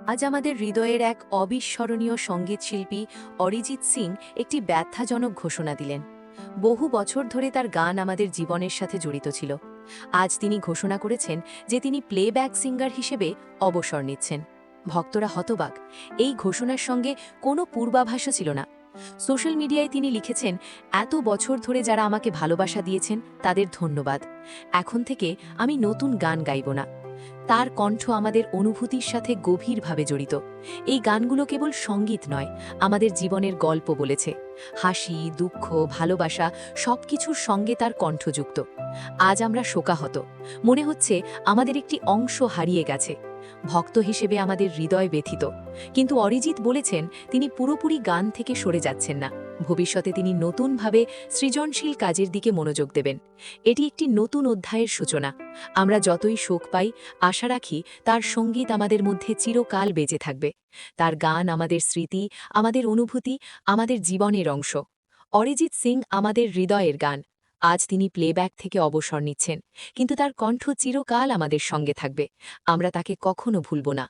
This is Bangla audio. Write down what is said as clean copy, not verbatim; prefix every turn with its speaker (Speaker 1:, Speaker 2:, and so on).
Speaker 1: আজ আমাদের হৃদয়ের এক অবিস্মরণীয় সঙ্গীতশিল্পী অরিজিৎ সিং একটি ব্যথাজনক ঘোষণা দিলেন। বহু বছর ধরে তার গান আমাদের জীবনের সাথে জড়িত ছিল। আজ তিনি ঘোষণা করেছেন যে তিনি প্লেব্যাক সিঙ্গার হিসেবে অবসর নিচ্ছেন। ভক্তরা হতবাক। এই ঘোষণার সঙ্গে কোনো পূর্বাভাসও ছিল না। সোশ্যাল মিডিয়ায় তিনি লিখেছেন, এত বছর ধরে যারা আমাকে ভালোবাসা দিয়েছেন তাদের ধন্যবাদ। এখন থেকে আমি নতুন গান গাইব না। তার কণ্ঠ আমাদের অনুভূতির সাথে গভীরভাবে জড়িত। এই গানগুলো কেবল সঙ্গীত নয়, আমাদের জীবনের গল্প বলেছে। হাসি, দুঃখ, ভালোবাসা সবকিছুর সঙ্গে তার কণ্ঠযুক্ত। আজ আমরা শোকাহত। মনে হচ্ছে আমাদের একটি অংশ হারিয়ে গেছে। ভক্ত হিসেবে আমাদের হৃদয় ব্যথিত। কিন্তু অরিজিৎ বলেছেন তিনি পুরোপুরি গান থেকে সরে যাচ্ছেন না। ভবিষ্যতে তিনি নতুনভাবে সৃজনশীল কাজের দিকে মনোযোগ দেবেন। এটি একটি নতুন অধ্যায়ের সূচনা। আমরা যতই শোক পাই, আশা রাখি তার সঙ্গীত আমাদের মধ্যে চিরকাল বেঁচে থাকবে। তার গান আমাদের স্মৃতি, আমাদের অনুভূতি, আমাদের জীবনের অংশ। অরিজিৎ সিং আমাদের হৃদয়ের গান। আজ তিনি প্লেব্যাক থেকে অবসর নিচ্ছেন, কিন্তু তার কণ্ঠ চিরকাল আমাদের সঙ্গে থাকবে। আমরা তাকে কখনো ভুলব না।